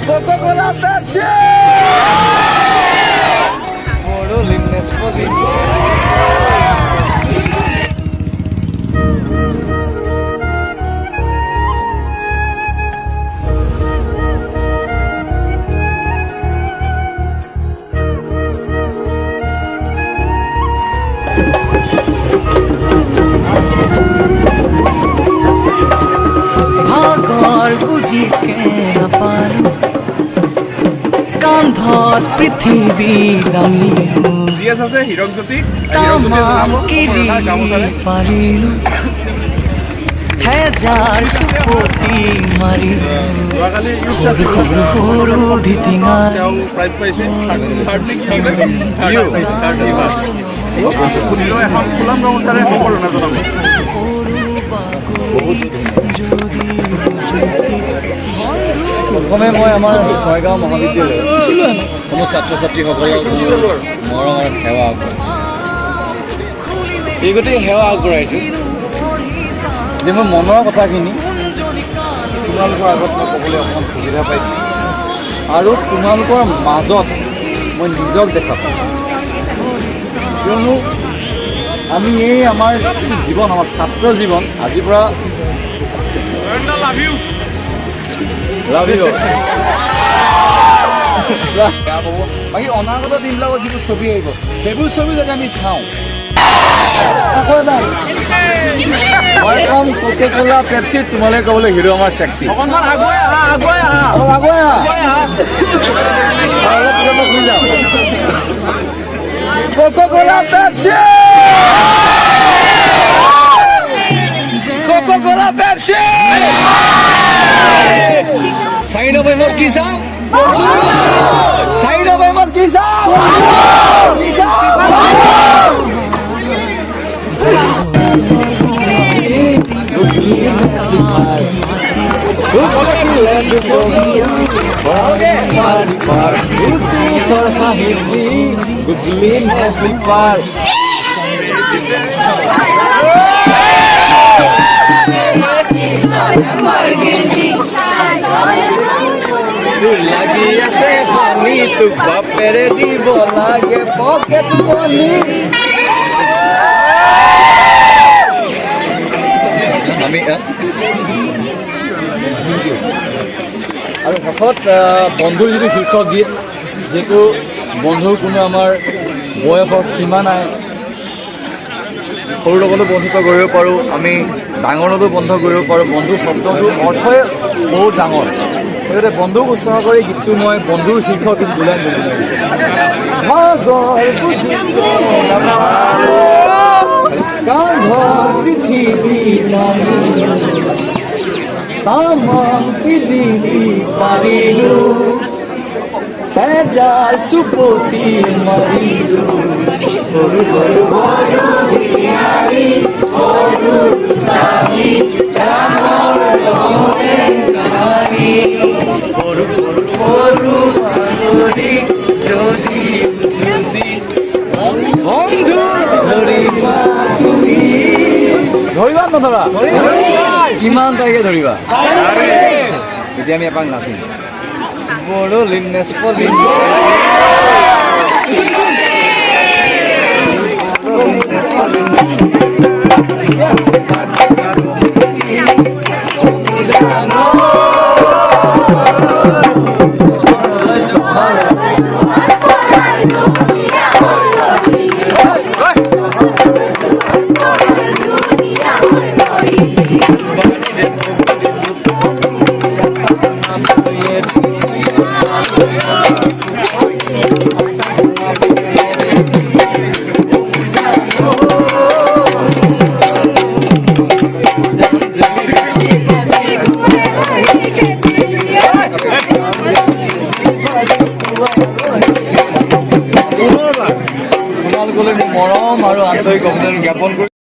Coca-Cola Pepsi! Puro limnes po dito. ভাগৰ বুজি কেনে পাৰো কান্ধত পৃথিৱী দাঙিলো জিএস আছে হিৰক জ্যোতি তামাম কিৰি পাৰিলো হেজাৰ চুপতি মাৰিলো যোৱাকালি সৰু সৰু ধিটিঙাৰ তেওঁ প্ৰাইজ পাইছে শুনিলো এখন ফুলাম ৰঙচাৰে সম্বৰ্ধনা জনাব প্ৰথমে মই আমাৰ ছয়গাঁও মহাবিদ্যালয়ৰ কোনো ছাত্ৰ ছাত্ৰীসকলক মৰম আৰু সেৱা আগবঢ়াইছোঁ। এই গতিকে সেৱা আগবঢ়াইছোঁ যে মই মনৰ কথাখিনি তোমালোকৰ আগত মই ক'বলৈ অকণমান সুবিধা পাইছোঁ আৰু তোমালোকৰ মাজত মই নিজক দেখা পাইছোঁ। কিয়নো আমি এই আমাৰ জীৱন আমাৰ ছাত্ৰ জীৱন আজিৰ পৰা বাকী অনাগত দিনবিলাকত যিবোৰ ছবি আহিব সেইবোৰ ছবি যাতে আমি চাওঁ। কোকা-কোলা পেপচি তোমালোকে ক'বলৈ হিৰো আমাৰ চেক্সি অকণমান আগুৱাই আহা অলপ পিছত মই শুই যাম। Coca-Cola Pepsi! Coca-Cola Pepsi! 4 November কি চাম? 4 নৱেম্বৰ কি চাম? লাগি আছে পানী তোক বাপেৰে দিব লাগে পকেট পানী আমি আৰু শেষত বন্ধুৰ যিটো শীৰ্ষক গীত যিটো বন্ধুৰ কোনো আমাৰ বয়সৰ সীমা নাই সৰুৰ লগতো বন্ধুত্ব কৰিব পাৰোঁ আমি ডাঙৰ লগতো বন্ধ কৰিব পাৰোঁ বন্ধুৰ শব্দটোৰ অৰ্থই বহুত ডাঙৰ সেইগতে বন্ধুক উচ্চাৰণ কৰি গীতটো মই বন্ধুৰ শীৰ্ষক গীত বুলাই পৃথিৱী তামাম পৃথিৱী পাৰিলো হেজাৰ চুপতি মাৰিলো সৰু সৰু বন্ধু ধৰিবা তুমি ধৰিবা নধৰা কিমান তাৰিখে ধৰিবা এতিয়া আমি এপাক নাচিম বড়ো লিমনেছ তোমালোকলৈ মৰম আৰু আন্তৰিক অভিনন্দন জ্ঞাপন কৰি